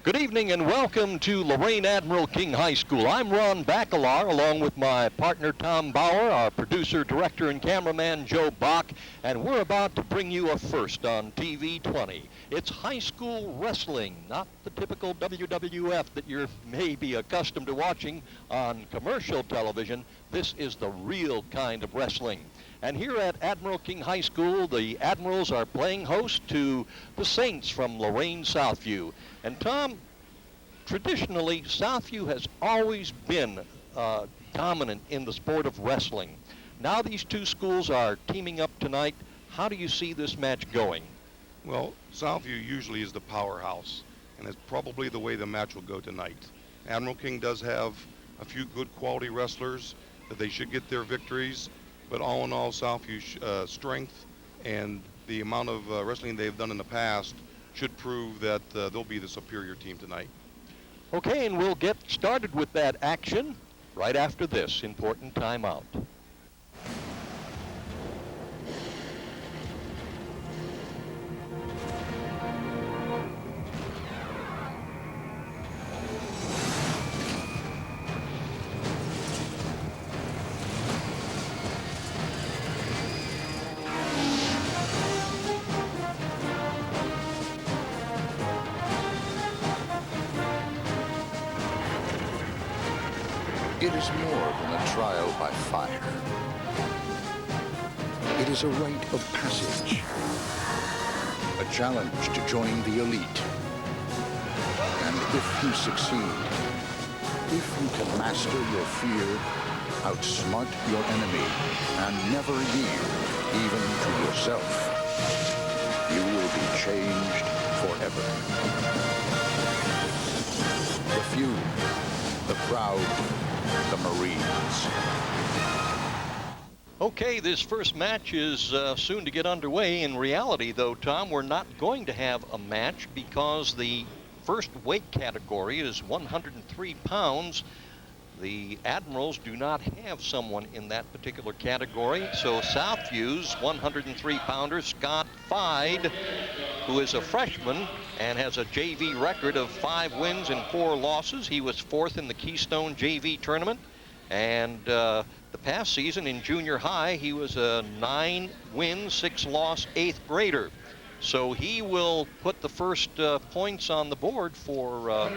Good evening and welcome to Lorain Admiral King High School. I'm Ron Bacalar along with my partner Tom Bauer, our producer, director, and cameraman Joe Bach, and we're about to bring you a first on TV 20. It's high school wrestling, not the typical WWF that you're maybe accustomed to watching on commercial television. This is the real kind of wrestling. And here at Admiral King High School, the Admirals are playing host to the Saints from Lorain, Southview. And Tom, traditionally, Southview has always been dominant in the sport of wrestling. Now these two schools are teaming up tonight. How do you see this match going? Well, Southview usually is the powerhouse, and it's probably the way the match will go tonight. Admiral King does have a few good quality wrestlers that they should get their victories, but all in all, Southview's strength and the amount of wrestling they've done in the past should prove that they'll be the superior team tonight. Okay, and we'll get started with that action right after this important timeout. It is more than a trial by fire. It is a rite of passage, a challenge to join the elite. And if you succeed, if you can master your fear, outsmart your enemy, and never yield even to yourself, you will be changed forever. The few, the proud, the Marines. Okay, this first match is soon to get underway. In reality, though, Tom, we're not going to have a match because the first weight category is 103 pounds. The Admirals do not have someone in that particular category, so Southview's 103-pounder, Scott Fide, who is a freshman and has a JV record of 5 wins and 4 losses. He was 4th in the Keystone JV tournament, and the past season in junior high, he was a 9-win, 6-loss 8th grader. So he will put the first points on the board for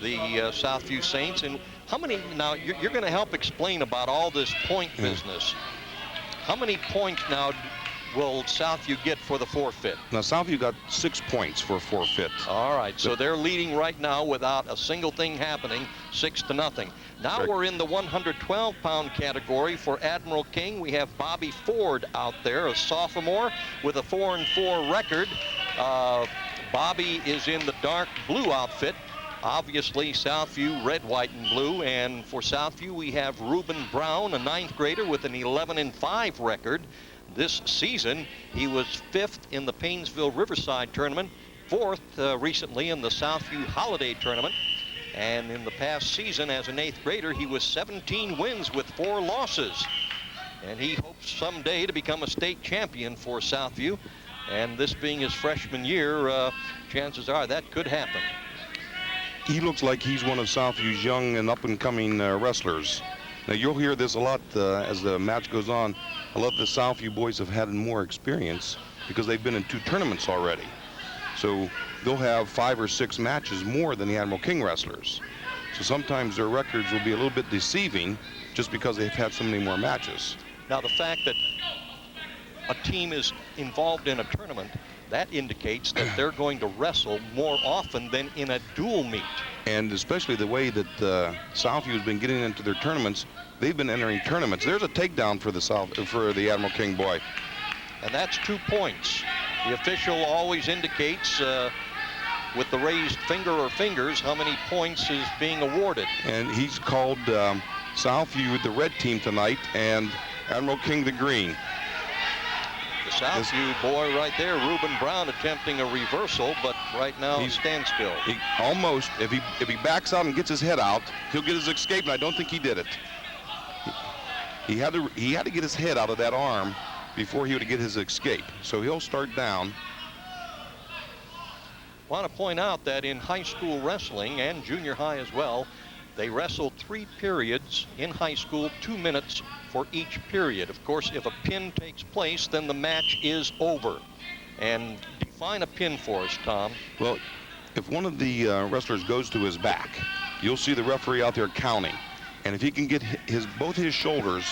the Southview Saints. And how many, now you're going to help explain about all this point business. How many points now will Southview get for the forfeit? Now, Southview got 6 points for forfeit. All right, so they're leading right now without a single thing happening, 6-0. Now Correct. We're in the 112-pound category for Admiral King. We have Bobby Ford out there, a sophomore with a 4-4 record. Bobby is in the dark blue outfit. Obviously, Southview, red, white, and blue. And for Southview, we have Reuben Brown, a 9th grader with an 11-5 record. This season, he was 5th in the Paynesville Riverside tournament, 4th recently in the Southview Holiday tournament. And in the past season, as an 8th grader, he was 17 wins with 4 losses. And he hopes someday to become a state champion for Southview. And this being his freshman year, chances are that could happen. He looks like he's one of Southview's young and up-and-coming wrestlers. Now, you'll hear this a lot as the match goes on. A lot of the Southview boys have had more experience because they've been in 2 tournaments already. So they'll have 5 or 6 matches more than the Admiral King wrestlers. So sometimes their records will be a little bit deceiving just because they've had so many more matches. Now, the fact that a team is involved in a tournament, that indicates that they're going to wrestle more often than in a dual meet. And especially the way that Southview has been getting into their tournaments, they've been entering tournaments. There's a takedown for the Admiral King boy. And that's 2 points. The official always indicates with the raised finger or fingers how many points is being awarded. And he's called Southview the red team tonight and Admiral King the green. The Southview boy right there, Reuben Brown, attempting a reversal, but right now he's standstill. He almost, if he backs out and gets his head out, he'll get his escape, and I don't think he did it. He had to get his head out of that arm before he would get his escape. So he'll start down. want to point out that in high school wrestling and junior high as well, they wrestle 3 periods in high school, 2 minutes for each period. Of course, if a pin takes place, then the match is over. And define a pin for us, Tom. Well, if one of the wrestlers goes to his back, you'll see the referee out there counting. And if he can get both his shoulders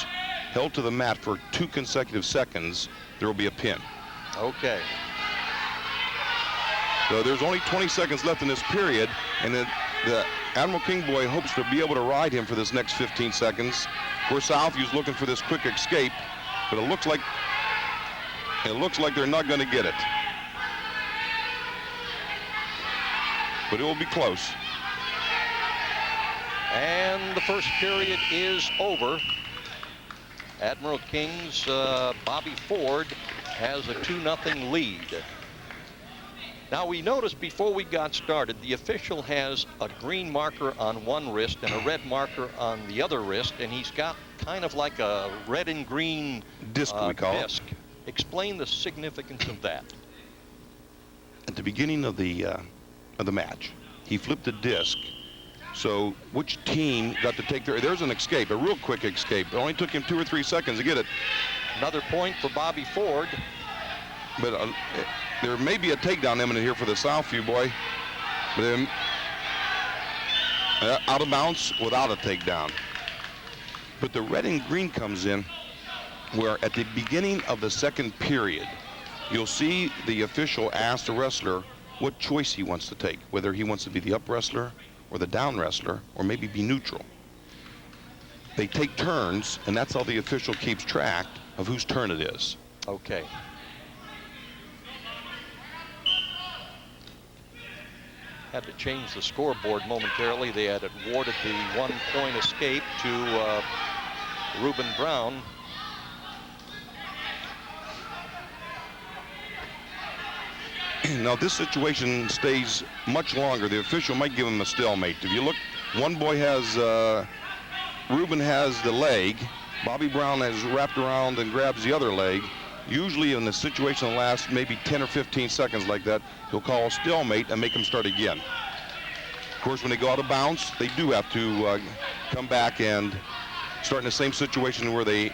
held to the mat for 2 consecutive seconds, there will be a pin. Okay. So there's only 20 seconds left in this period, and then the Admiral King Boy hopes to be able to ride him for this next 15 seconds. Of course, Southview's looking for this quick escape, but it looks like they're not going to get it. But it will be close. And the first period is over. Admiral King's Bobby Ford has a 2-0 lead. Now, we noticed before we got started, the official has a green marker on one wrist and a red marker on the other wrist, and he's got kind of like a red and green disc, we call it. Explain the significance of that. At the beginning of the match, he flipped the disc. So which team got to take there's an escape, a real quick escape. It only took him 2 or 3 seconds to get it. Another point for Bobby Ford. But there may be a takedown imminent here for the Southview boy. But then out of bounds without a takedown. But the red and green comes in where at the beginning of the second period, you'll see the official ask the wrestler what choice he wants to take, whether he wants to be the up wrestler or the down wrestler, or maybe be neutral. They take turns, and that's how the official keeps track of whose turn it is. Okay. Had to change the scoreboard momentarily. They had awarded the 1-point escape to Reuben Brown. Now this situation stays much longer. The official might give him a stalemate. If you look, one boy has, Reuben has the leg. Bobby Brown has wrapped around and grabs the other leg. Usually in the situation that lasts maybe 10 or 15 seconds like that, he'll call a stalemate and make him start again. Of course, when they go out of bounds, they do have to come back and start in the same situation where they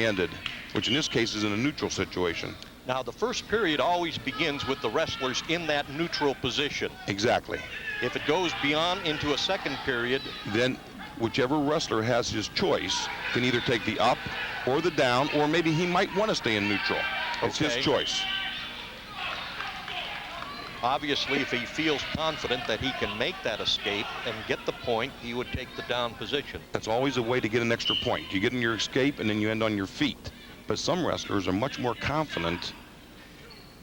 ended, which in this case is in a neutral situation. Now, the first period always begins with the wrestlers in that neutral position. Exactly. If it goes beyond into a second period, then whichever wrestler has his choice can either take the up or the down, or maybe he might want to stay in neutral. It's his choice. Obviously, if he feels confident that he can make that escape and get the point, he would take the down position. That's always a way to get an extra point. You get in your escape and then you end on your feet. But some wrestlers are much more confident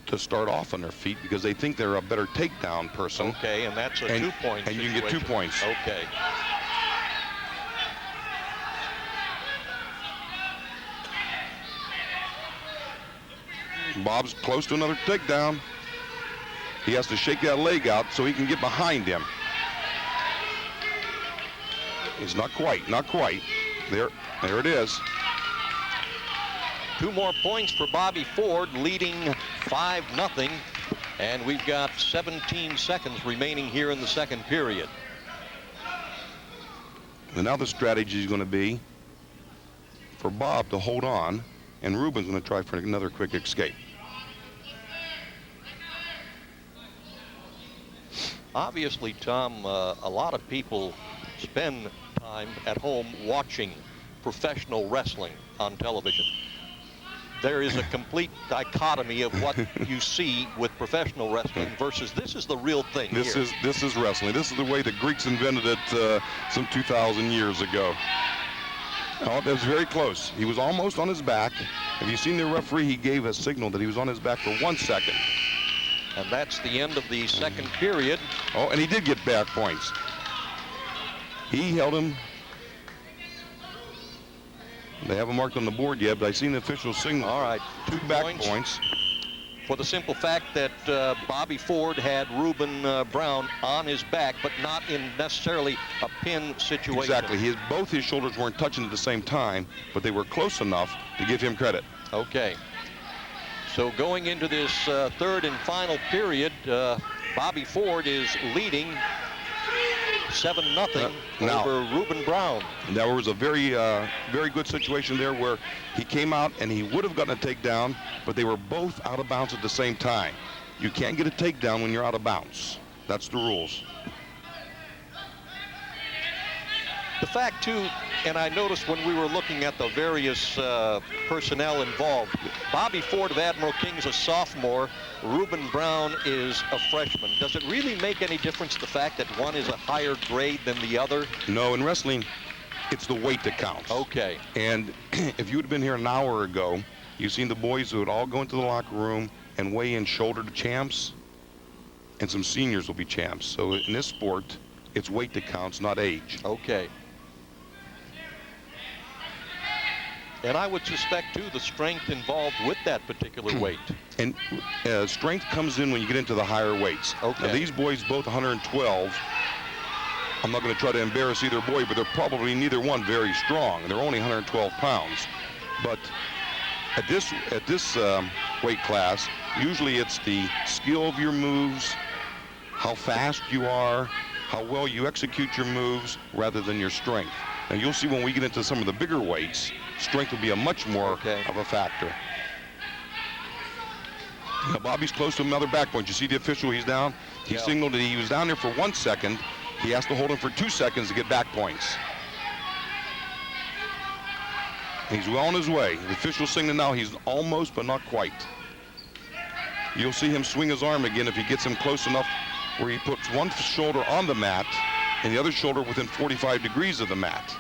to start off on their feet because they think they're a better takedown person. Okay, and that's a 2-point And you can get 2 points. Okay. Bob's close to another takedown. He has to shake that leg out so he can get behind him. He's not quite. There it is. 2 more points for Bobby Ford, leading 5-0, and we've got 17 seconds remaining here in the second period. And now the strategy is going to be for Bob to hold on, and Reuben's going to try for another quick escape. Obviously, Tom, a lot of people spend time at home watching professional wrestling on television. There is a complete dichotomy of what you see with professional wrestling versus this is the real thing. This is wrestling. This is the way the Greeks invented it some 2,000 years ago. Oh, that was very close. He was almost on his back. Have you seen the referee? He gave a signal that he was on his back for 1 second. And that's the end of the second period. Oh, and he did get back points. He held him. They haven't marked on the board yet, but I seen the official signal. All right, 2 back points. For the simple fact that Bobby Ford had Reuben Brown on his back, but not in necessarily a pin situation. Exactly. Both his shoulders weren't touching at the same time, but they were close enough to give him credit. Okay. So going into this third and final period, Bobby Ford is leading 7-0 now- over Reuben Brown. There was a very good situation there where he came out and he would have gotten a takedown, but they were both out of bounds at the same time. You can't get a takedown when you're out of bounds. That's the rules. The fact, too, and I noticed when we were looking at the various personnel involved, Bobby Ford of Admiral King is a sophomore. Reuben Brown is a freshman. Does it really make any difference, the fact that one is a higher grade than the other? No, in wrestling, it's the weight that counts. Okay. And if you would have been here an hour ago, you've seen the boys who would all go into the locker room and weigh in shoulder to champs, and some seniors will be champs. So in this sport, it's weight that counts, not age. Okay. And I would suspect, too, the strength involved with that particular weight. And strength comes in when you get into the higher weights. Okay. Now, these boys both 112. I'm not going to try to embarrass either boy, but they're probably neither one very strong. They're only 112 pounds. But at this weight class, usually it's the skill of your moves, how fast you are, how well you execute your moves, rather than your strength. And you'll see when we get into some of the bigger weights, strength will be a much more of a factor. Now, Bobby's close to another back point. You see the official, he's down. He signaled that he was down there for 1 second. He has to hold him for 2 seconds to get back points. He's well on his way. The official's signaling now he's almost, but not quite. You'll see him swing his arm again if he gets him close enough where he puts one shoulder on the mat and the other shoulder within 45 degrees of the mat.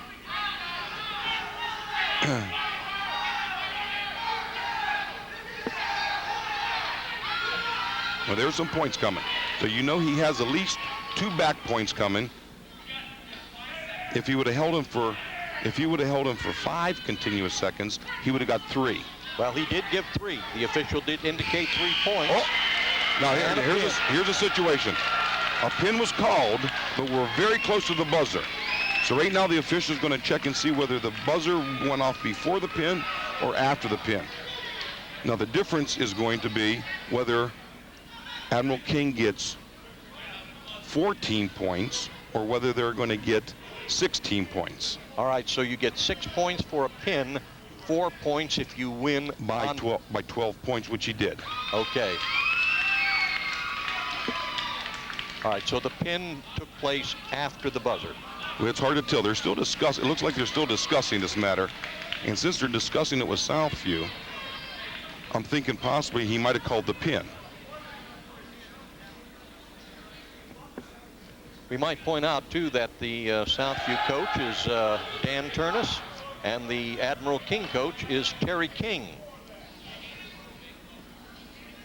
Well, there's some points coming. So you know he has at least 2 back points coming. If he would have held him for 5 continuous seconds, he would have got 3. Well, he did give 3. The official did indicate 3 points. Oh, now here's a situation. A pin was called, but we're very close to the buzzer. So right now the official is going to check and see whether the buzzer went off before the pin or after the pin. Now the difference is going to be whether Admiral King gets 14 points or whether they're going to get 16 points. All right, so you get 6 points for a pin, 4 points if you win by 12 points, which he did. Okay. All right, so the pin took place after the buzzer. Well, it's hard to tell. They're still discussing. It looks like they're still discussing this matter. And since they're discussing it with Southview, I'm thinking possibly he might have called the pin. We might point out, too, that the Southview coach is Dan Turnus, and the Admiral King coach is Terry King.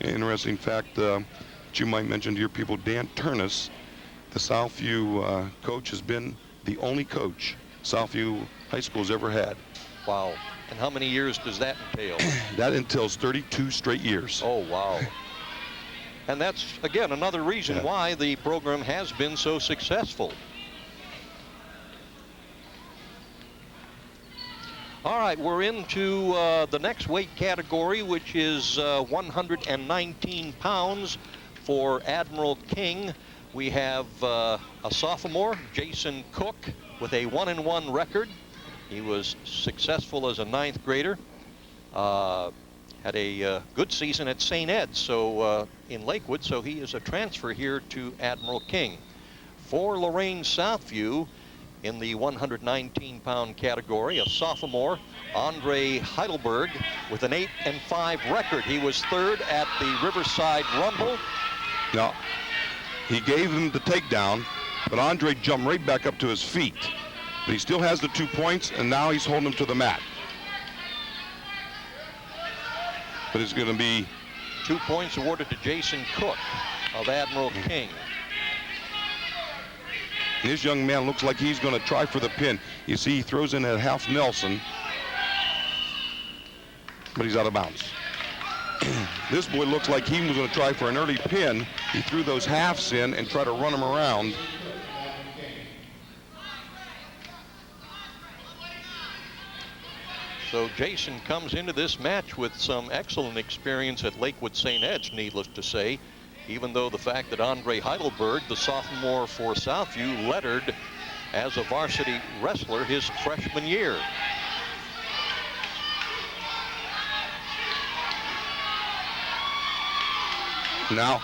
Interesting fact that you might mention to your people, Dan Turnus, the Southview coach, has been the only coach Southview High School's ever had. Wow. And how many years does that entail? That entails 32 straight years. Oh, wow. And that's, again, another reason why the program has been so successful. All right, we're into the next weight category, which is 119 pounds for Admiral King. We have a sophomore, Jason Cook, with a 1-1 record. He was successful as a 9th grader. Had a good season at St. Ed's, so in Lakewood, so he is a transfer here to Admiral King. For Lorain Southview, in the 119-pound category, a sophomore, Andre Heidelberg, with an 8-5 record. He was 3rd at the Riverside Rumble. Now, he gave him the takedown, but Andre jumped right back up to his feet. But he still has the 2 points, and now he's holding him to the mat. But it's going to be 2 points awarded to Jason Cook of Admiral King. And this young man looks like he's going to try for the pin. You see, he throws in a half Nelson, but he's out of bounds. This boy looks like he was going to try for an early pin. He threw those halves in and tried to run him around. So Jason comes into this match with some excellent experience at Lakewood St. Ed's, needless to say. even though the fact that Andre Heidelberg, the sophomore for Southview, lettered as a varsity wrestler his freshman year. Now,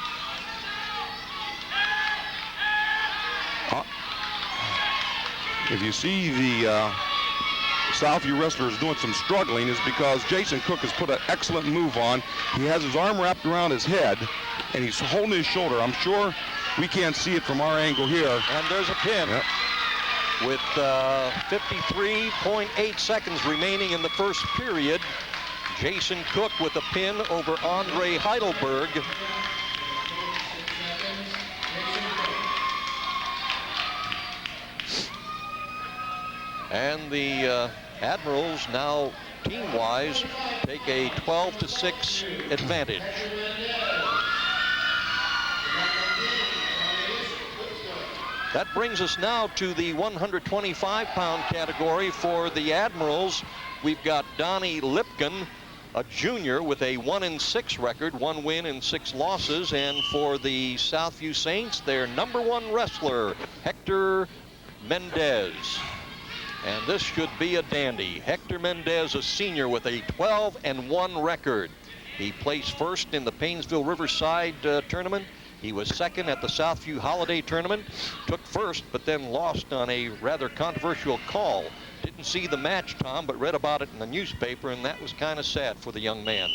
if you see the Southview wrestlers doing some struggling, is because Jason Cook has put an excellent move on. He has his arm wrapped around his head, and he's holding his shoulder. I'm sure we can't see it from our angle here. And there's a pin. Yep. With 53.8 seconds remaining in the first period. Jason Cook with a pin over Andre Heidelberg. And the Admirals now team-wise take a 12-6 advantage. That brings us now to the 125-pound category for the Admirals. We've got Donnie Lipkin, a junior with a 1-6 record, 1 win and 6 losses. And for the Southview Saints, their #1 wrestler, Hector Mendez. And this should be a dandy. Hector Mendez, a senior with a 12-1 record. He placed first in the Paynesville Riverside tournament. He was second at the Southview Holiday Tournament, took first, but then lost on a rather controversial call. Didn't see the match, Tom, but read about it in the newspaper, and that was kind of sad for the young man.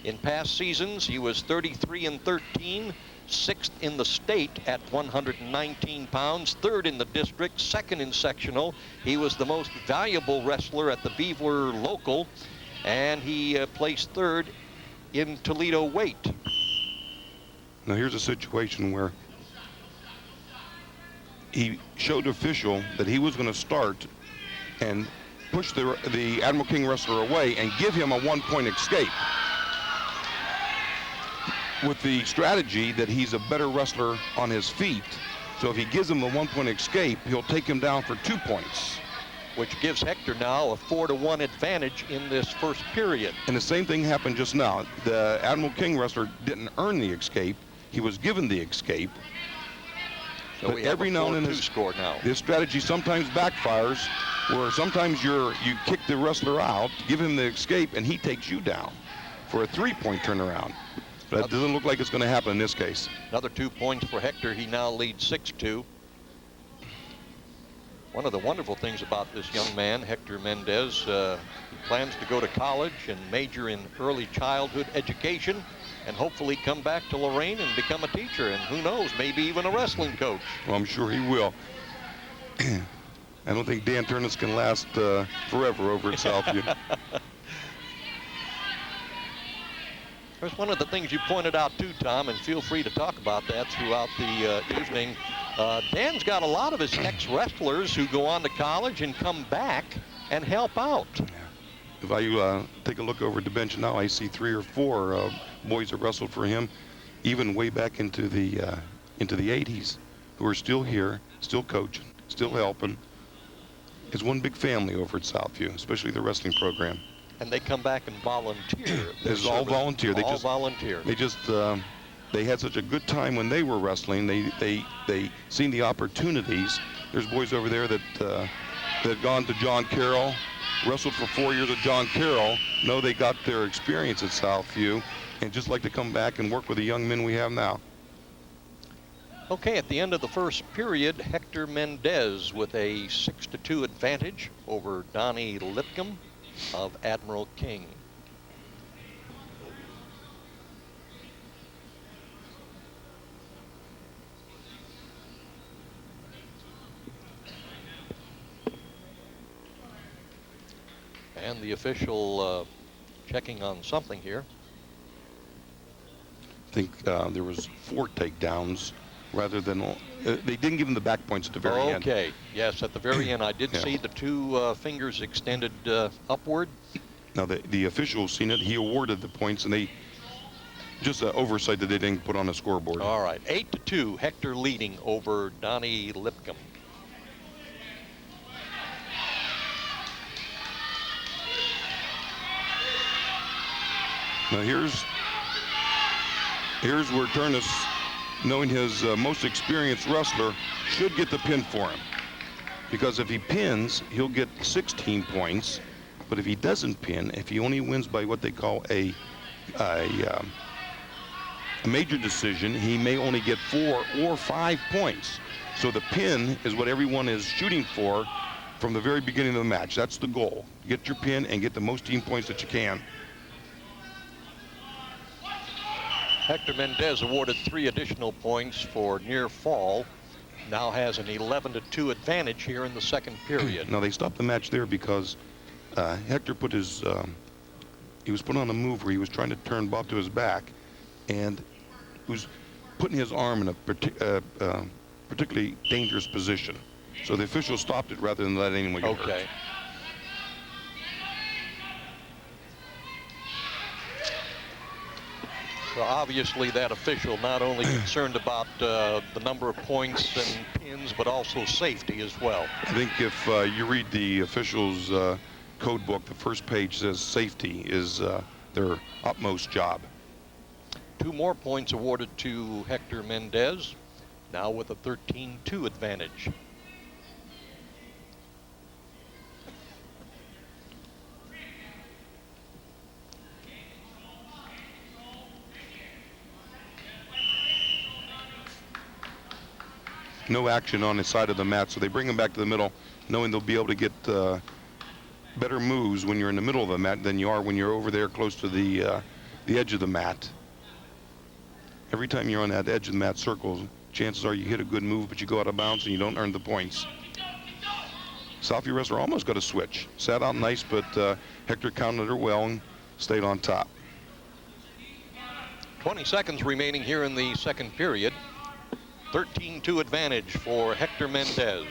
In past seasons, he was 33-13, 6th in the state at 119 pounds, 3rd in the district, 2nd in sectional. He was the most valuable wrestler at the Beaver Local, and he placed 3rd in Toledo weight. Now here's a situation where he showed official that he was going to start and push the Admiral King wrestler away and give him a 1-point escape, with the strategy that he's a better wrestler on his feet. So if he gives him a 1-point escape, he'll take him down for 2 points. Which gives Hector now a 4-1 advantage in this first period. And the same thing happened just now. The Admiral King wrestler didn't earn the escape. He was given the escape. So but we have every a now and 4-2 then score now. This strategy sometimes backfires, where sometimes you kick the wrestler out, give him the escape, and he takes you down for a 3-point turnaround. But that doesn't look like it's going to happen in this case. Another 2 points for Hector. He now leads 6-2. One of the wonderful things about this young man, Hector Mendez, he plans to go to college and major in early childhood education, and hopefully come back to Lorain and become a teacher, and who knows, maybe even a wrestling coach. Well, I'm sure he will. I don't think Dan Turnus can last forever over at Southview. There's one of the things you pointed out too, Tom, and feel free to talk about that throughout the evening. Dan's got a lot of his ex-wrestlers who go on to college and come back and help out. Yeah. If I take a look over at the bench now, I see 3 or 4 boys that wrestled for him, even way back into the 80s, who are still here, still coaching, still helping. It's one big family over at Southview, especially the wrestling program. And they come back and volunteer. It's all volunteer. All volunteer. They had such a good time when they were wrestling. They seen the opportunities. There's boys over there that had gone to John Carroll, wrestled for 4 years at John Carroll, know they got their experience at Southview, and just like to come back and work with the young men we have now. Okay, at the end of the first period, Hector Mendez with a 6-2 advantage over Donnie Lipcomb of Admiral King. And the official checking on something here. I think there was 4 takedowns rather than they didn't give him the back points at the very end. Okay, yes, at the very end I did see the 2 fingers extended upward. Now the officials seen it. He awarded the points, and they just an oversight that they didn't put on the scoreboard. All right, 8-2, Hector leading over Donnie Lipcomb. Now here's where Turnus knowing his most experienced wrestler, should get the pin for him. Because if he pins, he'll get 16 points. But if he doesn't pin, if he only wins by what they call a major decision, he may only get 4 or 5 points. So the pin is what everyone is shooting for from the very beginning of the match. That's the goal. Get your pin and get the most team points that you can. Hector Mendez awarded 3 additional points for near fall. Now has an 11-2 advantage here in the second period. Now they stopped the match there because Hector put his, he was put on a move where he was trying to turn Bob to his back, and he was putting his arm in a particularly dangerous position. So the official stopped it rather than let anyone get hurt. So obviously that official not only concerned about the number of points and pins, but also safety as well. I think if you read the official's code book, the first page says safety is their utmost job. 2 more points awarded to Hector Mendez, now with a 13-2 advantage. No action on his side of the mat, so they bring him back to the middle, knowing they'll be able to get better moves when you're in the middle of the mat than you are when you're over there close to the edge of the mat. Every time you're on that edge of the mat circle, chances are you hit a good move, but you go out of bounds and you don't earn the points. Southview wrestler almost got a switch. Sat out nice, but Hector counted her well and stayed on top. 20 seconds remaining here in the second period. 13-2 advantage for Hector Mendez.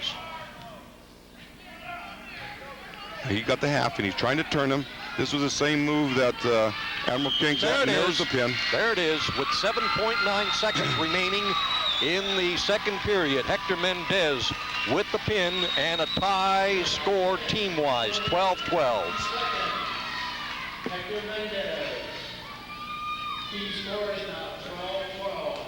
He got the half, and he's trying to turn him. This was the same move that Admiral King said. There's the pin. There it is, with 7.9 seconds remaining in the second period. Hector Mendez with the pin and a tie score team-wise, 12-12. Hector Mendez. Team score is now 12-12.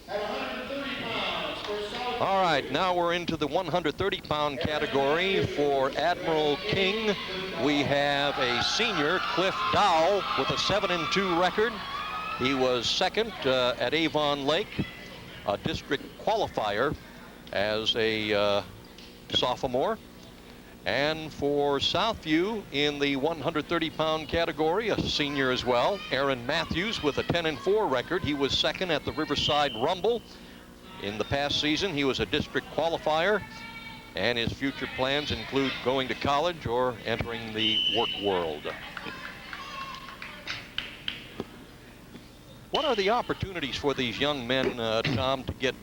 At 130 pounds for Southview. All right, now we're into the 130-pound category. For Admiral King, we have a senior, Cliff Dow, with a 7-2 record. He was second at Avon Lake, a district qualifier as a sophomore. And for Southview in the 130-pound category, a senior as well, Aaron Matthews with a 10-4 record. He was second at the Riverside Rumble. In the past season, he was a district qualifier, and his future plans include going to college or entering the work world. What are the opportunities for these young men, Tom, to get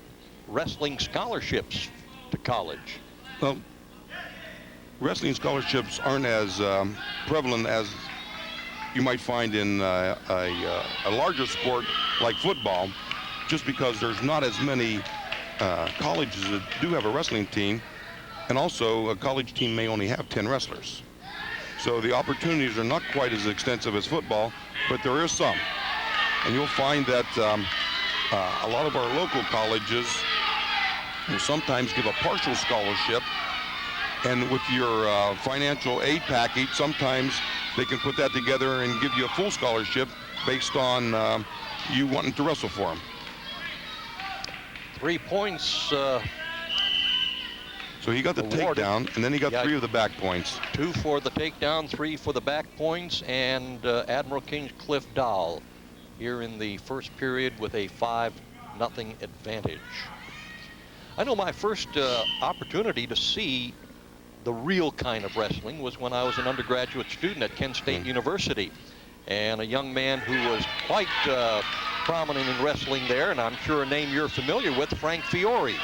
wrestling scholarships to college? Well, wrestling scholarships aren't as prevalent as you might find in a larger sport like football, just because there's not as many colleges that do have a wrestling team, and also a college team may only have 10 wrestlers. So the opportunities are not quite as extensive as football, but there is some. And you'll find that a lot of our local colleges will sometimes give a partial scholarship, and with your financial aid package, sometimes they can put that together and give you a full scholarship based on you wanting to wrestle for them. 3 points. So he got the awarded. takedown, and then he got 3 of the back points. 2 for the takedown, 3 for the back points, and Admiral King's Cliff Dahl here in the first period with a 5-0 advantage. I know my first opportunity to see the real kind of wrestling was when I was an undergraduate student at Kent State University, and a young man who was quite prominent in wrestling there, and I'm sure a name you're familiar with, Frank Fiore.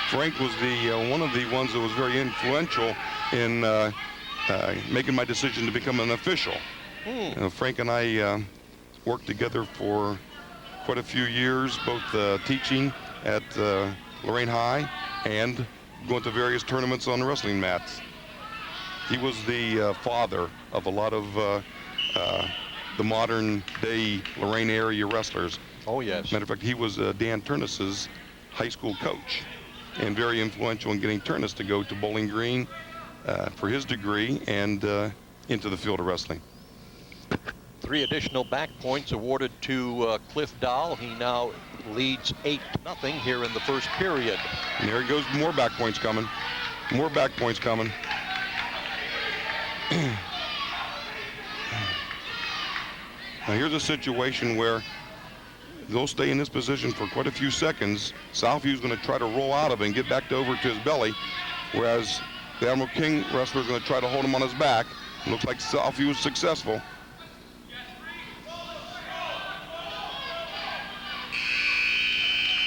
Frank was the one of the ones that was very influential in making my decision to become an official. Frank and I worked together for quite a few years, both teaching at Lorain High and going to various tournaments on the wrestling mats. He was the father of a lot of the modern day Lorain area wrestlers. Oh, yes. Matter of fact, he was Dan Turnus's high school coach and very influential in getting Turnus to go to Bowling Green for his degree and into the field of wrestling. 3 additional back points awarded to Cliff Dahl. He now leads 8-0 here in the first period. And there he goes, more back points coming. More back points coming. Now here's a situation where they'll stay in this position for quite a few seconds. Southview's going to try to roll out of it and get back over to his belly, whereas the Admiral King wrestler is going to try to hold him on his back. It looks like Southview was successful.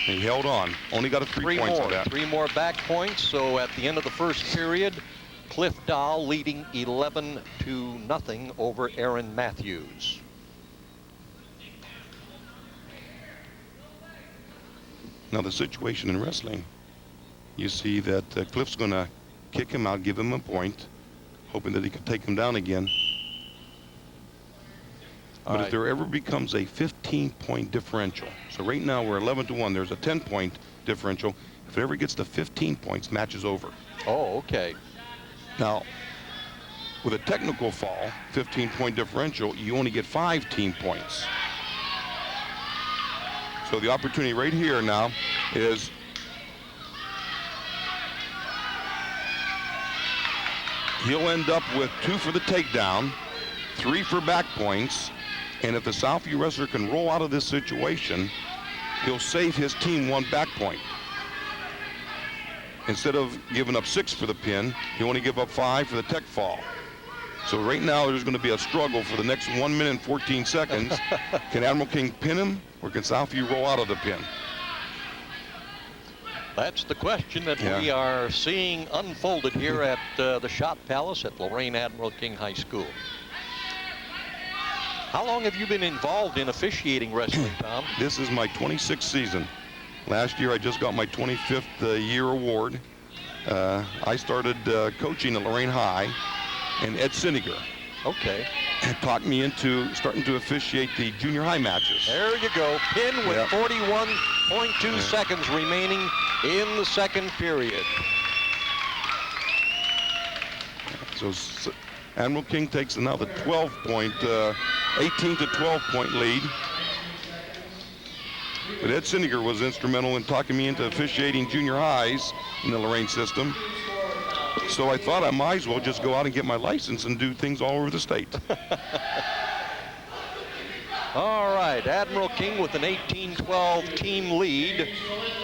He held on. Only got a 3 points on that. 3 more back points. So at the end of the first period, Cliff Dahl leading 11-0 over Aaron Matthews. Now the situation in wrestling, you see that Cliff's going to kick him out, give him a point, hoping that he can take him down again. But if there ever becomes a 15-point differential, so right now we're 11-1, there's a 10-point differential. If it ever gets to 15 points, match is over. Oh, okay. Now, with a technical fall, 15-point differential, you only get 5 team points. So the opportunity right here now is he'll end up with 2 for the takedown, 3 for back points, and if the Southview wrestler can roll out of this situation, he'll save his team 1 back point. Instead of giving up 6 for the pin, he'll only give up 5 for the tech fall. So right now there's going to be a struggle for the next 1 minute and 14 seconds. Can Admiral King pin him, or can Southview roll out of the pin? That's the question that we are seeing unfolded here at the Shot Palace at Lorain Admiral King High School. How long have you been involved in officiating wrestling, Tom? This is my 26th season. Last year I just got my 25th year award. I started coaching at Lorain High, and Ed Siniger talked me into starting to officiate the junior high matches. There you go. Pin with 41.2 seconds remaining in the second period. So Admiral King takes now the 18 to 12 point lead. But Ed Siniger was instrumental in talking me into officiating junior highs in the Lorain system. So I thought I might as well just go out and get my license and do things all over the state. All right, Admiral King with an 18-12 team lead.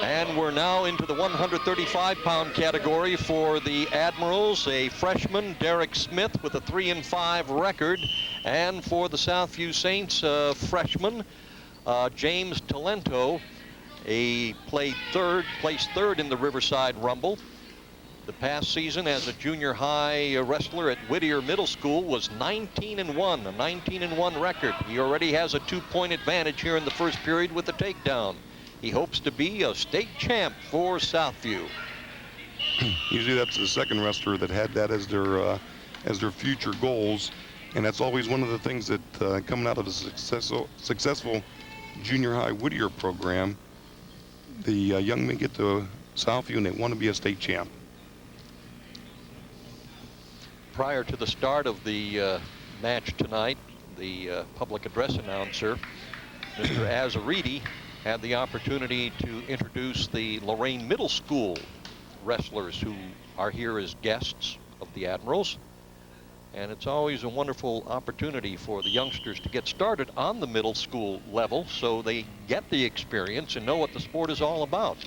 And we're now into the 135-pound category for the Admirals. A freshman, Derek Smith, with a 3-5 record. And for the Southview Saints, a freshman, James Talento, placed third in the Riverside Rumble. The past season as a junior high wrestler at Whittier Middle School was 19-1, a 19-1 record. He already has a 2-point advantage here in the first period with the takedown. He hopes to be a state champ for Southview. Usually that's the second wrestler that had that as their future goals, and that's always one of the things that coming out of a successful junior high Whittier program, the young men get to Southview and they want to be a state champ. Prior to the start of the match tonight, the public address announcer, Mr. Azariti, had the opportunity to introduce the Lorain Middle School wrestlers who are here as guests of the Admirals. And it's always a wonderful opportunity for the youngsters to get started on the middle school level so they get the experience and know what the sport is all about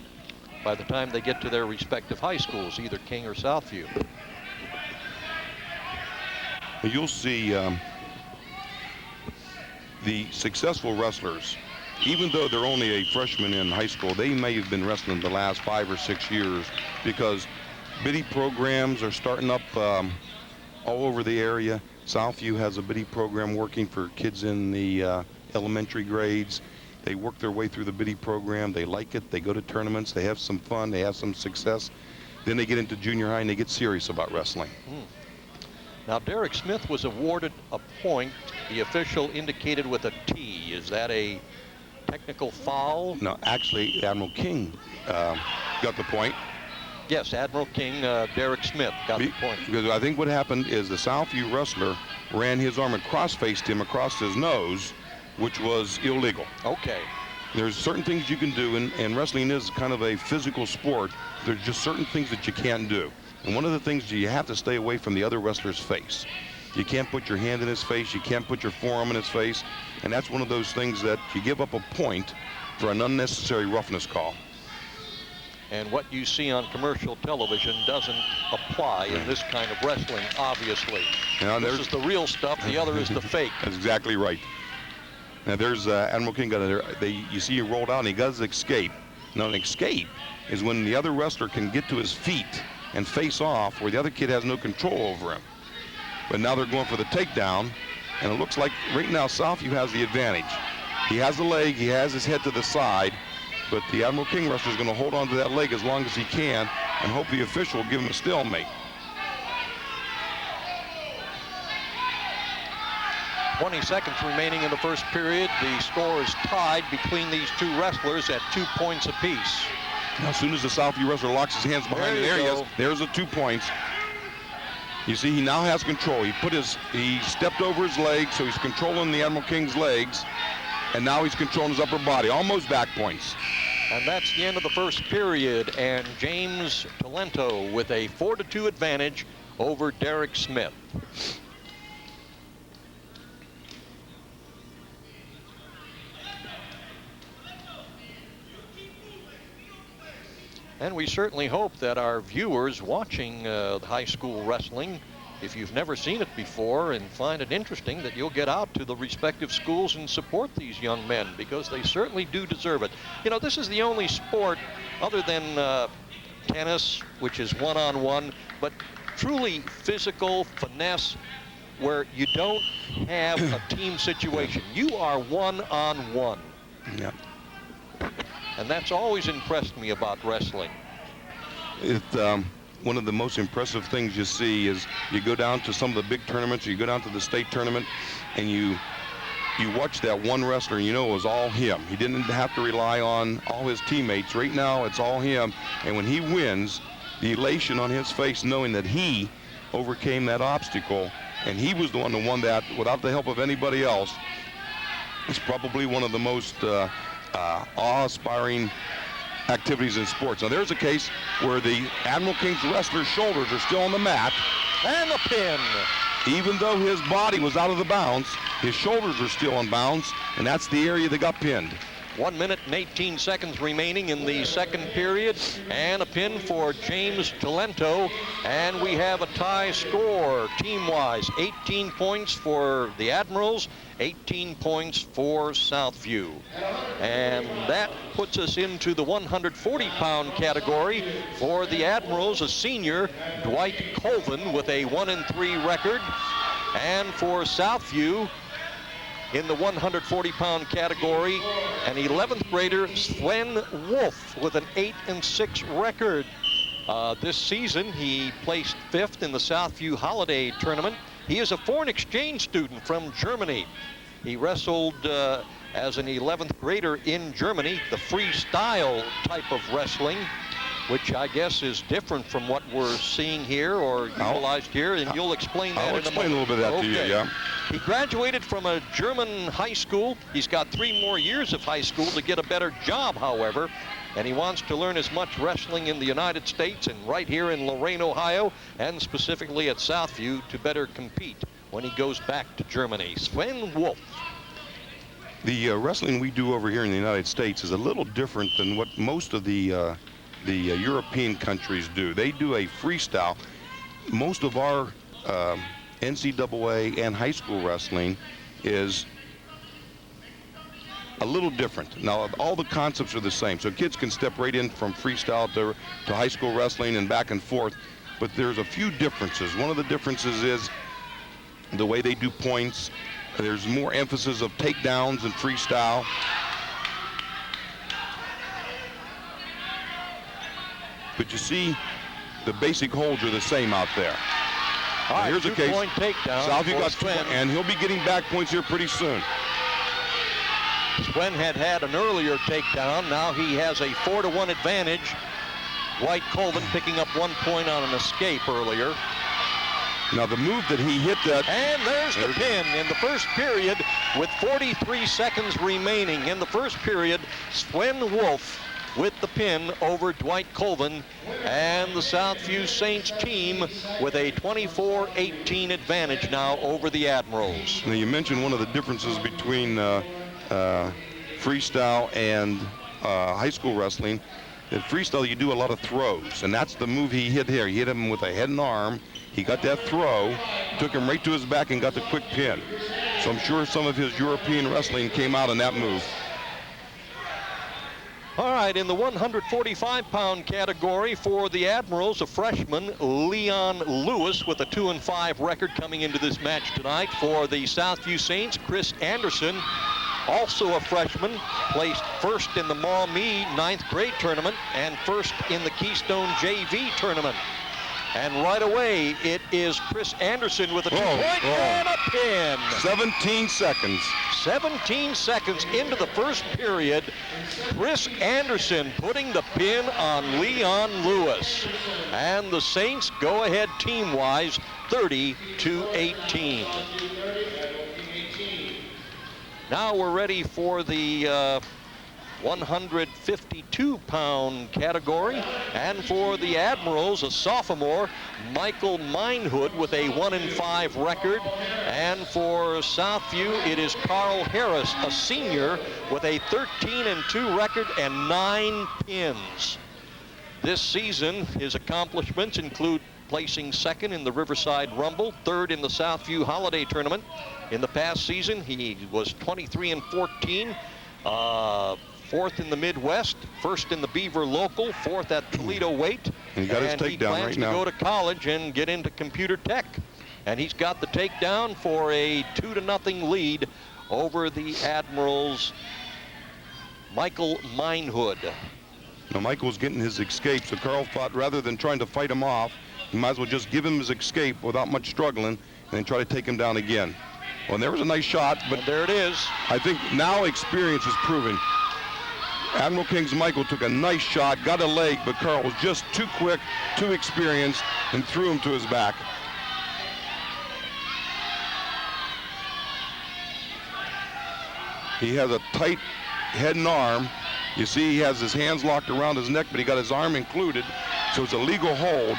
by the time they get to their respective high schools, either King or Southview. You'll see the successful wrestlers, even though they're only a freshman in high school, they may have been wrestling the last 5 or 6 years, because biddy programs are starting up all over the area. Southview has a biddy program working for kids in the elementary grades. They work their way through the biddy program. They like it. They go to tournaments. They have some fun. They have some success. Then they get into junior high and they get serious about wrestling. Now, Derek Smith was awarded a point. The official indicated with a T. Is that a technical foul. No, actually, Admiral King got the point. Yes, Admiral King, Derek Smith got the point. Because I think what happened is the Southview wrestler ran his arm and cross-faced him across his nose, which was illegal. Okay. There's certain things you can do, and wrestling is kind of a physical sport. There's just certain things that you can't do. And one of the things, you have to stay away from the other wrestler's face. You can't put your hand in his face. You can't put your forearm in his face. And that's one of those things that you give up a point for an unnecessary roughness call. And what you see on commercial television doesn't apply in this kind of wrestling, obviously. Now, this is the real stuff. The other is the fake. That's exactly right. Now, there's Admiral King got it. You see he rolled out, and he does escape. Now, an escape is when the other wrestler can get to his feet and face off where the other kid has no control over him. But now they're going for the takedown, and it looks like right now Southview has the advantage. He has the leg, he has his head to the side, but the Admiral King wrestler is going to hold on to that leg as long as he can and hope the official will give him a stalemate. 20 seconds remaining in the first period. The score is tied between these two wrestlers at 2 points apiece. Now, as soon as the Southview wrestler locks his hands behind the areas, there's the 2 points. You see, he now has control. He stepped over his leg, so he's controlling the Admiral King's legs, and now he's controlling his upper body, almost back points. And that's the end of the first period, and James Talento with a 4-2 advantage over Derek Smith. And we certainly hope that our viewers watching high school wrestling, if you've never seen it before and find it interesting, that you'll get out to the respective schools and support these young men, because they certainly do deserve it. You know, this is the only sport other than tennis, which is one-on-one, but truly physical finesse, where you don't have a team situation. You are one-on-one. Yeah. And that's always impressed me about wrestling. One of the most impressive things you see is you go down to some of the big tournaments, you go down to the state tournament, and you watch that one wrestler, and you know it was all him. He didn't have to rely on all his teammates. Right now, it's all him. And when he wins, the elation on his face, knowing that he overcame that obstacle, and he was the one that won that without the help of anybody else, is probably one of the most awe-inspiring activities in sports. Now, there's a case where the Admiral King's wrestler's shoulders are still on the mat. And the pin. Even though his body was out of the bounds, his shoulders are still on bounds, and that's the area that got pinned. 1 minute and 18 seconds remaining in the second period, and a pin for James Talento, and we have a tie score team-wise. 18 points for the Admirals, 18 points for Southview. And that puts us into the 140-pound category. For the Admirals, a senior, Dwight Colvin, with a 1-3 record, and for Southview, in the 140-pound category, an 11th grader, Sven Wolf, with an 8-6 record. This season, he placed 5th in the Southview Holiday Tournament. He is a foreign exchange student from Germany. He wrestled as an 11th grader in Germany, the freestyle type of wrestling, which I guess is different from what we're seeing here or utilized here, and you'll explain that I'll in a explain moment. a little bit of that to you, yeah. He graduated from a German high school. He's got 3 more years of high school to get a better job, however, and he wants to learn as much wrestling in the United States and right here in Lorain, Ohio, and specifically at Southview to better compete when he goes back to Germany. Sven Wolf. The wrestling we do over here in the United States is a little different than what most of the European countries do. They do a freestyle. Most of our NCAA and high school wrestling is a little different. Now, all the concepts are the same, so kids can step right in from freestyle to high school wrestling and back and forth, but there's a few differences. One of the differences is the way they do points. There's more emphasis of takedowns and freestyle. But you see, the basic holds are the same out there. All right, here's a case. Two-point takedown. Southview got 2, and he'll be getting back points here pretty soon. Swen had an earlier takedown. Now he has a 4-1 advantage. Dwight Colvin picking up 1 point on an escape earlier. Now the move that he hit that. And there's the pin in the first period with 43 seconds remaining. In the first period, Swen Wolf with the pin over Dwight Colvin, and the Southview Saints team with a 24-18 advantage now over the Admirals. Now you mentioned one of the differences between freestyle and high school wrestling. In freestyle, you do a lot of throws, and that's the move he hit here. He hit him with a head and arm. He got that throw, took him right to his back, and got the quick pin. So I'm sure some of his European wrestling came out in that move. All right, in the 145-pound category for the Admirals, a freshman, Leon Lewis, with a 2-5 record coming into this match tonight. For the Southview Saints, Chris Anderson, also a freshman, placed first in the Maumee 9th grade tournament and first in the Keystone JV tournament. And right away, it is Chris Anderson with a 2-point and a pin. 17 seconds. 17 seconds into the first period, Chris Anderson putting the pin on Leon Lewis. And the Saints go ahead team-wise, 30-18. Now we're ready for the 152-pound category, and for the Admirals, a sophomore, Michael Minehood, with a 1-5 record, and for Southview, it is Carl Harris, a senior, with a 13-2 record and 9 pins. This season, his accomplishments include placing second in the Riverside Rumble, third in the Southview Holiday Tournament. In the past season, he was 23-14. Fourth in the Midwest, first in the Beaver Local, fourth at Toledo Weight. He got his takedown right now. He plans to go to college and get into computer tech. And he's got the takedown for a 2-0 lead over the Admirals' Michael Minehood. Now Michael was getting his escape, so Carl thought rather than trying to fight him off, he might as well just give him his escape without much struggling and then try to take him down again. Well, there was a nice shot, but and there it is. I think now experience is proving. Admiral King's Michael took a nice shot, got a leg, but Carl was just too quick, too experienced, and threw him to his back. He has a tight head and arm. You see he has his hands locked around his neck, but he got his arm included, so it's a legal hold.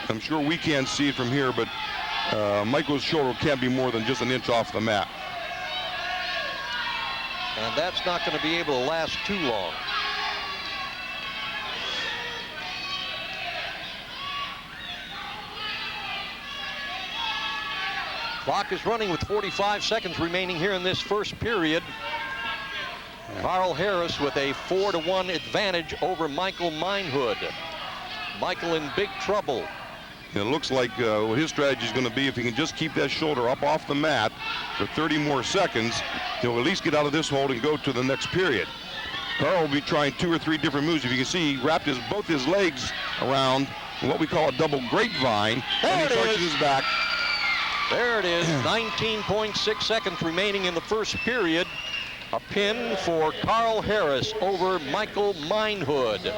I'm sure we can't see it from here, but Michael's shoulder can't be more than just an inch off the mat. And that's not going to be able to last too long. Clock is running with 45 seconds remaining here in this first period. Carl Harris with a 4-1 advantage over Michael Minehood. Michael in big trouble. It looks like what his strategy is going to be, if he can just keep that shoulder up off the mat for 30 more seconds, he'll at least get out of this hold and go to the next period. Carl will be trying 2 or 3 different moves. If you can see, he wrapped both his legs around what we call a double grapevine, and he touches his back. There it is, 19.6 seconds remaining in the first period. A pin for Carl Harris over Michael Minehood.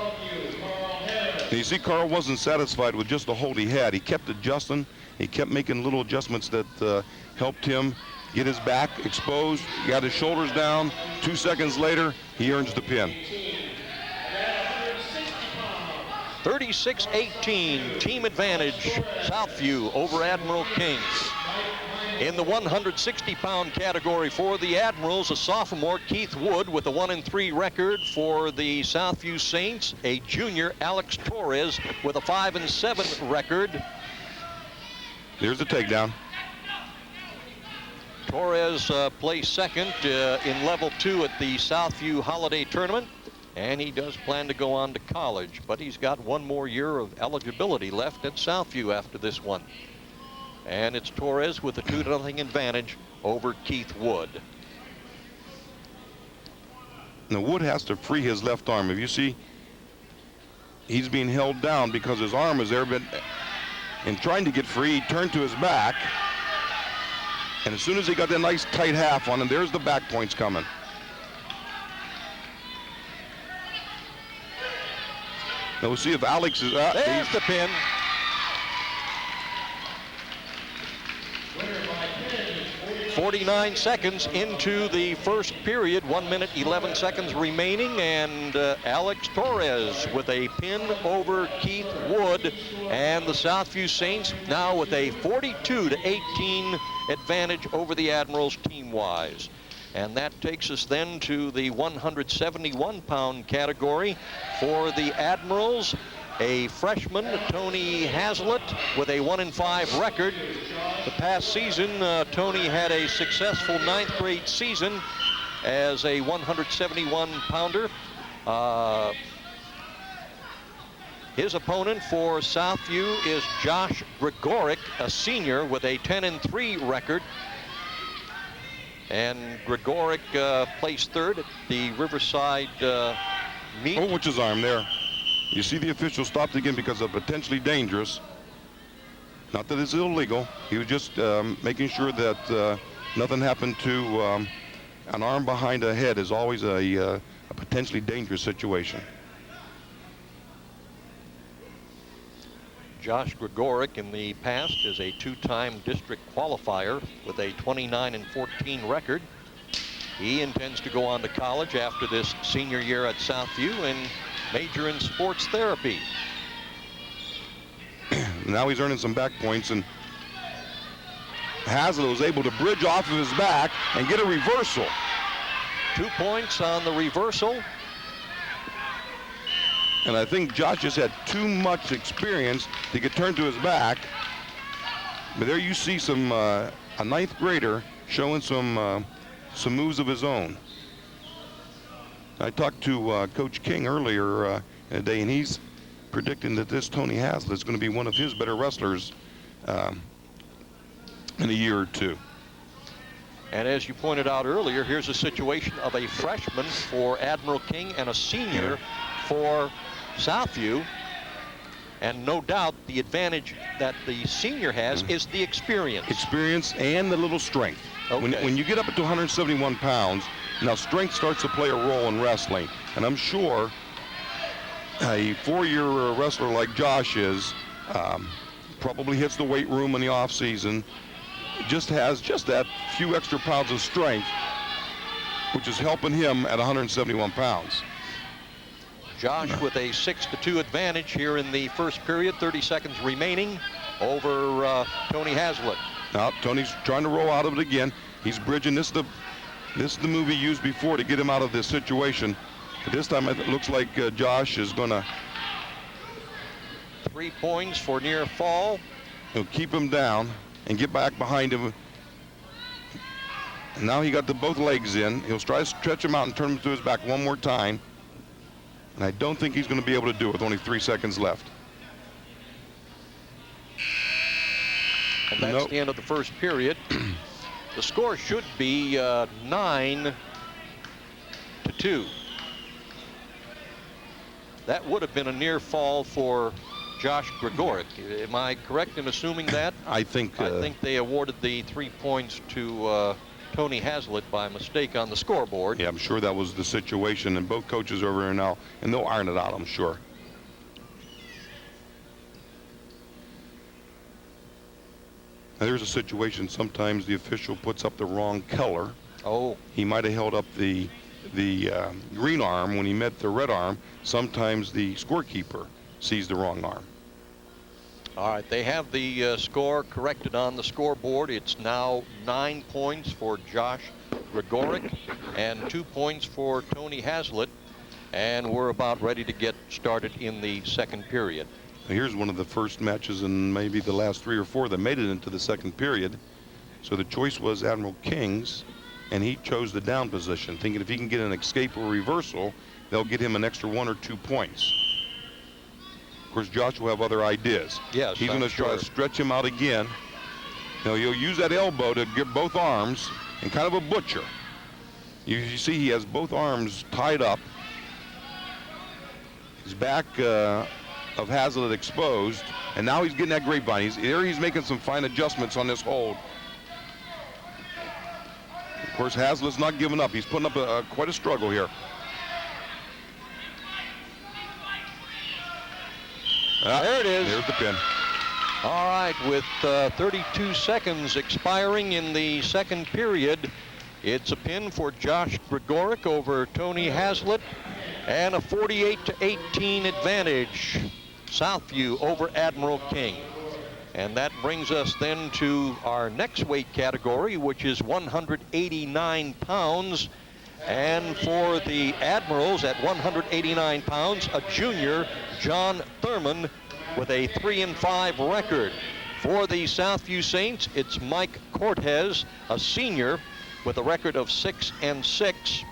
And you see, Carl wasn't satisfied with just the hold he had. He kept adjusting. He kept making little adjustments that helped him get his back exposed. He got his shoulders down. 2 seconds later, he earns the pin. 36-18, team advantage, Southview over Admiral King. In the 160-pound category for the Admirals, a sophomore, Keith Wood, with a 1-3 record. For the Southview Saints, a junior, Alex Torres, with a 5-7 record. Here's the takedown. Torres placed second in level 2 at the Southview Holiday Tournament, and he does plan to go on to college, but he's got 1 more year of eligibility left at Southview after this one. And it's Torres with a 2-0 advantage over Keith Wood. Now Wood has to free his left arm. If you see, he's being held down because his arm is there, but in trying to get free, he turned to his back. And as soon as he got that nice tight half on him, there's the back points coming. Now we'll see if Alex is out. There's the pin. 49 seconds into the first period, 1 minute 11 seconds remaining, and Alex Torres with a pin over Keith Wood, and the Southview Saints now with a 42-18 advantage over the Admirals team-wise. And that takes us then to the 171-pound category for the Admirals. A freshman, Tony Hazlitt, with a 1-5 record. The past season, Tony had a successful 9th grade season as a 171-pounder. His opponent for Southview is Josh Gregoric, a senior with a 10-3 record. And Gregoric placed third at the Riverside meet. Oh, which is arm there. You see the official stopped again because of potentially dangerous. Not that it's illegal. He was just making sure that nothing happened to an arm behind a head is always a potentially dangerous situation. Josh Gregoric in the past is a 2-time district qualifier with a 29-14 record. He intends to go on to college after this senior year at Southview and major in sports therapy. Now he's earning some back points, and Hazlitt was able to bridge off of his back and get a reversal. 2 points on the reversal. And I think Josh just had too much experience to get turned to his back. But there you see some a 9th grader showing some moves of his own. I talked to Coach King earlier in the day, and he's predicting that this Tony Hazlitt is going to be one of his better wrestlers in a year or two. And as you pointed out earlier, here's a situation of a freshman for Admiral King and a senior for Southview. And no doubt the advantage that the senior has is the experience. Experience and the little strength. Okay. When you get up to 171 pounds, now strength starts to play a role in wrestling. And I'm sure a 4-year wrestler like Josh is, probably hits the weight room in the off season, just has just that few extra pounds of strength, which is helping him at 171 pounds. Josh with a 6-2 advantage here in the first period, 30 seconds remaining over Tony Hazlitt. Now Tony's trying to roll out of it again. He's bridging. This is the move he used before to get him out of this situation. But this time it looks like Josh is going to 3 points for near fall. He'll keep him down and get back behind him. And now he got both legs in. He'll try to stretch him out and turn him to his back one more time. And I don't think he's going to be able to do it with only 3 seconds left. And that's the end of the first period. The score should be 9-2. That would have been a near fall for Josh Gregoric. Am I correct in assuming that? I think they awarded the 3 points to Tony Hazlitt by mistake on the scoreboard. Yeah, I'm sure that was the situation, and both coaches are over here now, and they'll iron it out, I'm sure. Now, there's a situation, sometimes the official puts up the wrong color. Oh. He might have held up the green arm when he met the red arm. Sometimes the scorekeeper sees the wrong arm. All right, they have the score corrected on the scoreboard. It's now 9 points for Josh Gregoric and 2 points for Tony Hazlitt. And we're about ready to get started in the second period. Now, here's one of the first matches in maybe the last 3 or 4 that made it into the second period. So the choice was Admiral King's, and he chose the down position, thinking if he can get an escape or reversal, they'll get him an extra 1 or 2 points. Of course, Josh will have other ideas. Yes, he's going to try to stretch him out again. Now, he'll use that elbow to get both arms and kind of a butcher. You see he has both arms tied up. His back of Hazlitt exposed, and now he's getting that grapevine. He's making some fine adjustments on this hold. Of course, Hazlitt's not giving up. He's putting up quite a struggle here. There it is. There's the pin. All right, with 32 seconds expiring in the second period, it's a pin for Josh Gregoric over Tony Hazlitt, and a 48-18 advantage. Southview over Admiral King. And that brings us then to our next weight category, which is 189 pounds. And for the Admirals at 189 pounds, a junior, John Thurman, with a 3-5 record. For the Southview Saints, it's Mike Cortez, a senior, with a record of 6-6.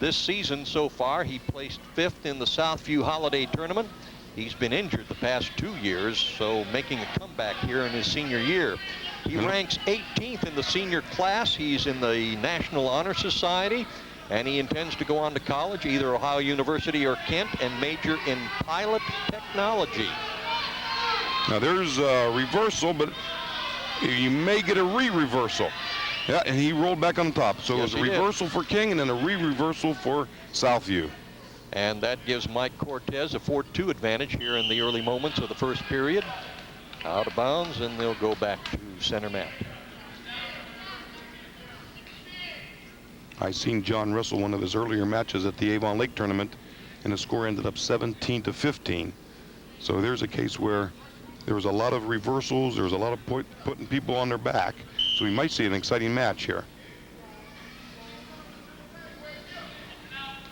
This season so far, he placed 5th in the Southview Holiday Tournament. He's been injured the past 2 years, so making a comeback here in his senior year. He ranks 18th in the senior class. He's in the National Honor Society, and he intends to go on to college, either Ohio University or Kent, and major in pilot technology. Now there's a reversal, but you may get a re-reversal. Yeah, and he rolled back on top. So Yes, it was a reversal for King and then a re-reversal for Southview. And that gives Mike Cortez a 4-2 advantage here in the early moments of the first period. Out of bounds, and they'll go back to center mat. I seen John wrestle one of his earlier matches at the Avon Lake tournament, and the score ended up 17-15. So there's a case where there was a lot of reversals. There was a lot of putting people on their back. So we might see an exciting match here.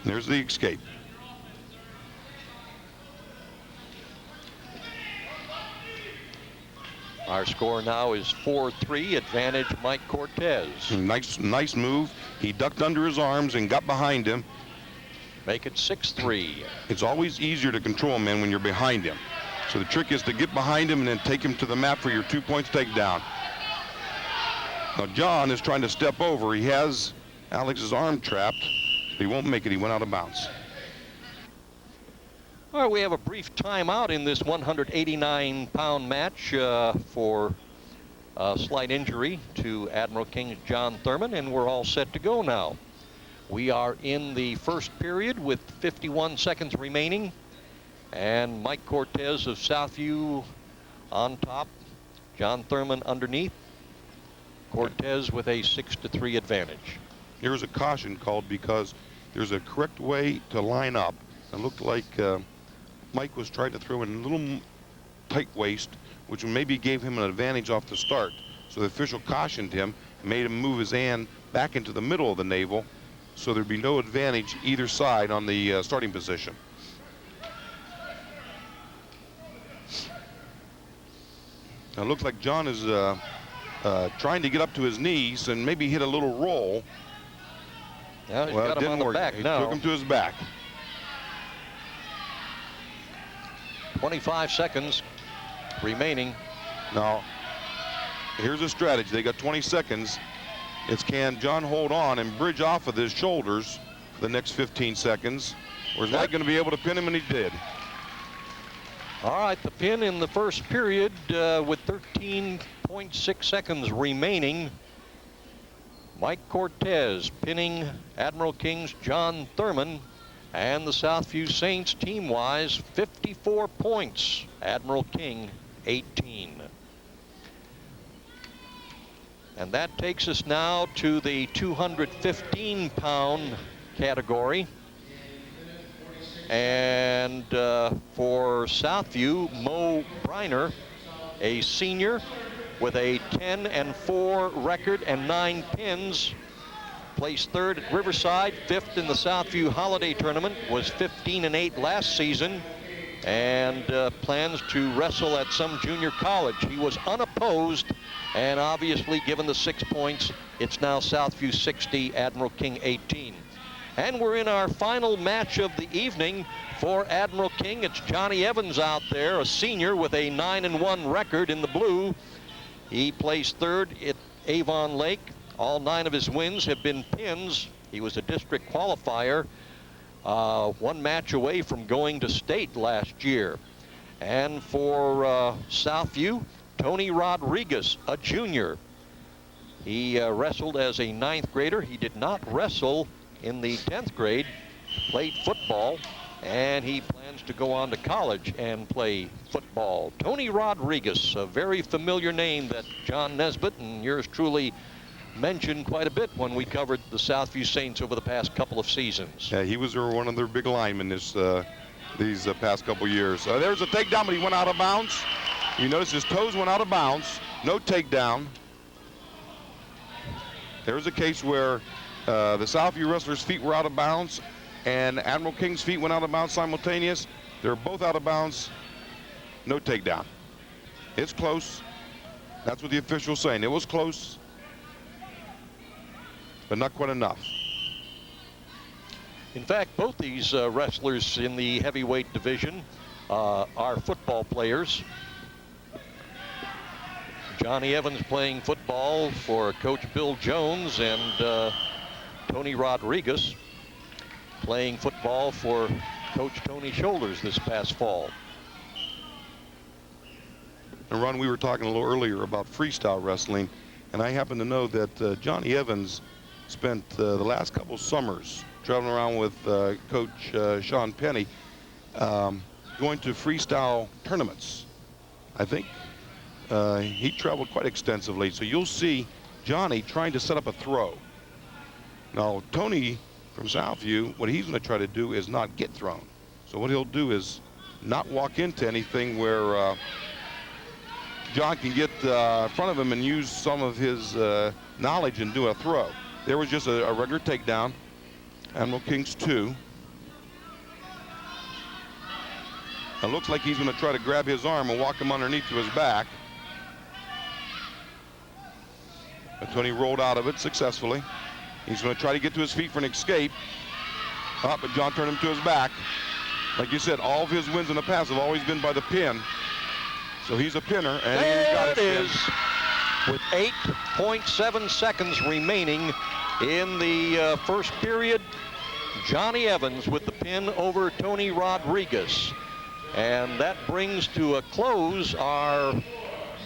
There's the escape. Our score now is 4-3, advantage Mike Cortez. Nice move. He ducked under his arms and got behind him. Make it 6-3. It's always easier to control a man when you're behind him. So the trick is to get behind him and then take him to the mat for your 2 points takedown. Now John is trying to step over. He has Alex's arm trapped. He won't make it. He went out of bounds. All right, we have a brief timeout in this 189-pound match for a slight injury to Admiral King John Thurman, and we're all set to go now. We are in the first period with 51 seconds remaining, and Mike Cortez of Southview on top, John Thurman underneath. Cortez with a 6-3 advantage. Here's a caution called because there's a correct way to line up. It looked like Mike was trying to throw in a little tight waist, which maybe gave him an advantage off the start. So the official cautioned him, made him move his hand back into the middle of the navel, so there'd be no advantage either side on the starting position. Now it looks like John is trying to get up to his knees and maybe hit a little roll. Now he's Well, got it him on didn't the work. back He now. took him to his back. 25 seconds remaining. Now, here's a strategy. They got 20 seconds. It's can John hold on and bridge off of his shoulders for the next 15 seconds, or is Mike going to be able to pin him? And he did. All right, the pin in the first period with 13.6 seconds remaining. Mike Cortez pinning Admiral King's John Thurman, and the Southview Saints team-wise 54 points. Admiral King 18. And that takes us now to the 215-pound category. And for Southview, Mo Briner, a senior with a 10-4 record and 9 pins, placed third at Riverside, 5th in the Southview Holiday Tournament, was 15-8 last season, and plans to wrestle at some junior college. He was unopposed, and obviously given the 6 points, it's now Southview 60, Admiral King 18. And we're in our final match of the evening for Admiral King. It's Johnny Evans out there, a senior with a 9-1 record in the blue. He placed third at Avon Lake. All 9 of his wins have been pins. He was a district qualifier, 1 match away from going to state last year. And for Southview, Tony Rodriguez, a junior, He wrestled as a 9th grader. He did not wrestle in the 10th grade, played football, and he plans to go on to college and play football. Tony Rodriguez, a very familiar name that John Nesbitt and yours truly mentioned quite a bit when we covered the Southview Saints over the past couple of seasons. Yeah, he was one of their big linemen these past couple years. There's a takedown, but he went out of bounds. You notice his toes went out of bounds. No takedown. There's a case where the Southview wrestler's feet were out of bounds and Admiral King's feet went out of bounds simultaneous. They're both out of bounds. No takedown. It's close. That's what the official's saying. It was close, but not quite enough. In fact, both these wrestlers in the heavyweight division are football players. Johnny Evans playing football for Coach Bill Jones, and Tony Rodriguez playing football for Coach Tony Shoulders this past fall. And Ron, we were talking a little earlier about freestyle wrestling, and I happen to know that Johnny Evans spent the last couple summers traveling around with Coach Sean Penny, going to freestyle tournaments. I think he traveled quite extensively, so you'll see Johnny trying to set up a throw. Now, Tony from Southview, what he's going to try to do is not get thrown. So what he'll do is not walk into anything where John can get in front of him and use some of his knowledge and do a throw. There was just a regular takedown. Admiral King's 2. It looks like he's going to try to grab his arm and walk him underneath to his back. But Tony rolled out of it successfully. He's going to try to get to his feet for an escape. But John turned him to his back. Like you said, all of his wins in the past have always been by the pin. So he's a pinner, and he's got it is. With 8.7 seconds remaining in the first period, Johnny Evans with the pin over Tony Rodriguez. And that brings to a close our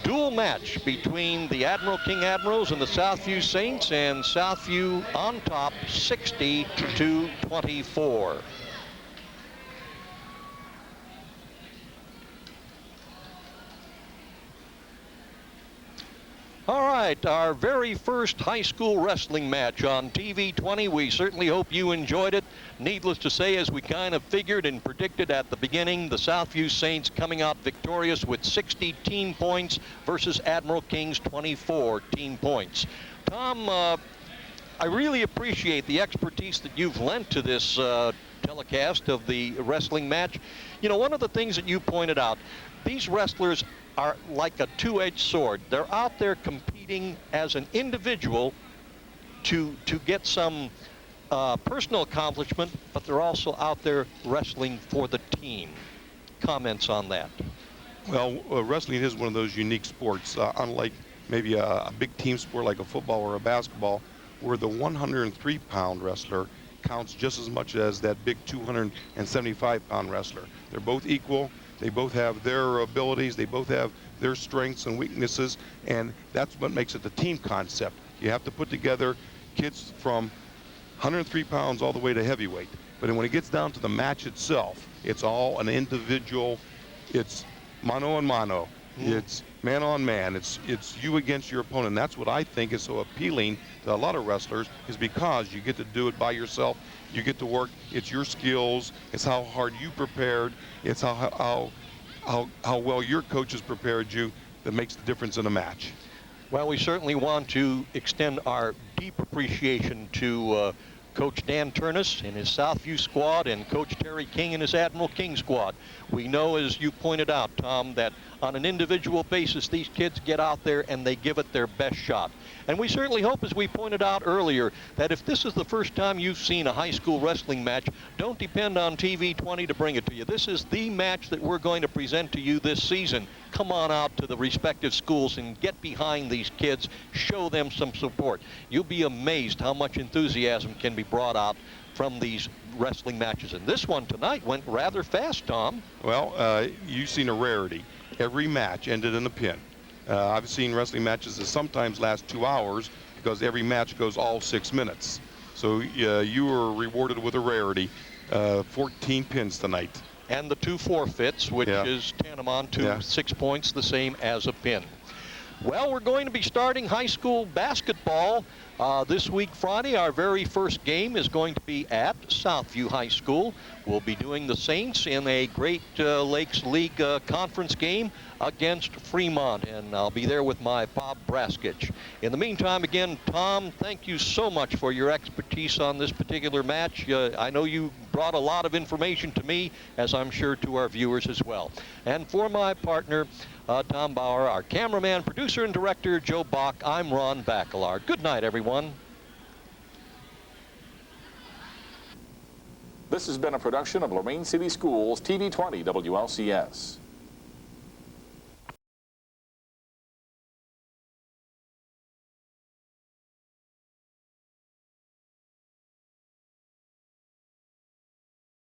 dual match between the Admiral King Admirals and the Southview Saints, and Southview on top 60-24. All right, our very first high school wrestling match on TV 20. We certainly hope you enjoyed it. Needless to say, as we kind of figured and predicted at the beginning, the Southview Saints coming out victorious with 60 team points versus Admiral King's 24 team points. Tom, I really appreciate the expertise that you've lent to this telecast of the wrestling match. You know, one of the things that you pointed out, these wrestlers are like a two-edged sword. They're out there competing as an individual to get some personal accomplishment, but they're also out there wrestling for the team. Comments on that? Well, wrestling is one of those unique sports, unlike maybe a big team sport like a football or a basketball, where the 103-pound wrestler counts just as much as that big 275-pound wrestler. They're both equal. They both have their abilities. They both have their strengths and weaknesses, and that's what makes it the team concept. You have to put together kids from 103 pounds all the way to heavyweight. But when it gets down to the match itself, it's all an individual. It's mano a mano. It's man on man. It's you against your opponent. And that's what I think is so appealing to a lot of wrestlers, is because you get to do it by yourself. You get to work. It's your skills. It's how hard you prepared. It's how well your coaches prepared you that makes the difference in a match. Well, we certainly want to extend our deep appreciation to Coach Dan Turnus and his Southview squad, and Coach Terry King and his Admiral King squad. We know, as you pointed out, Tom, that on an individual basis, these kids get out there and they give it their best shot. And we certainly hope, as we pointed out earlier, that if this is the first time you've seen a high school wrestling match, don't depend on TV 20 to bring it to you. This is the match that we're going to present to you this season. Come on out to the respective schools and get behind these kids. Show them some support. You'll be amazed how much enthusiasm can be brought out from these wrestling matches. And this one tonight went rather fast, Tom. Well, you've seen a rarity. Every match ended in a pin. I've seen wrestling matches that sometimes last 2 hours, because every match goes all 6 minutes. So you were rewarded with a rarity, 14 pins tonight. And the 2 forfeits, which is tantamount to 6 points, the same as a pin. Well, we're going to be starting high school basketball this week, Friday. Our very first game is going to be at Southview High School. We'll be doing the Saints in a Great Lakes League conference game against Fremont, and I'll be there with my Bob Braskich. In the meantime, again, Tom, thank you so much for your expertise on this particular match. I know you brought a lot of information to me, as I'm sure to our viewers as well. And for my partner, Tom Bauer, our cameraman, producer, and director, Joe Bach, I'm Ron Baccalar. Good night, everyone. This has been a production of Lorain City Schools TV 20 WLCS.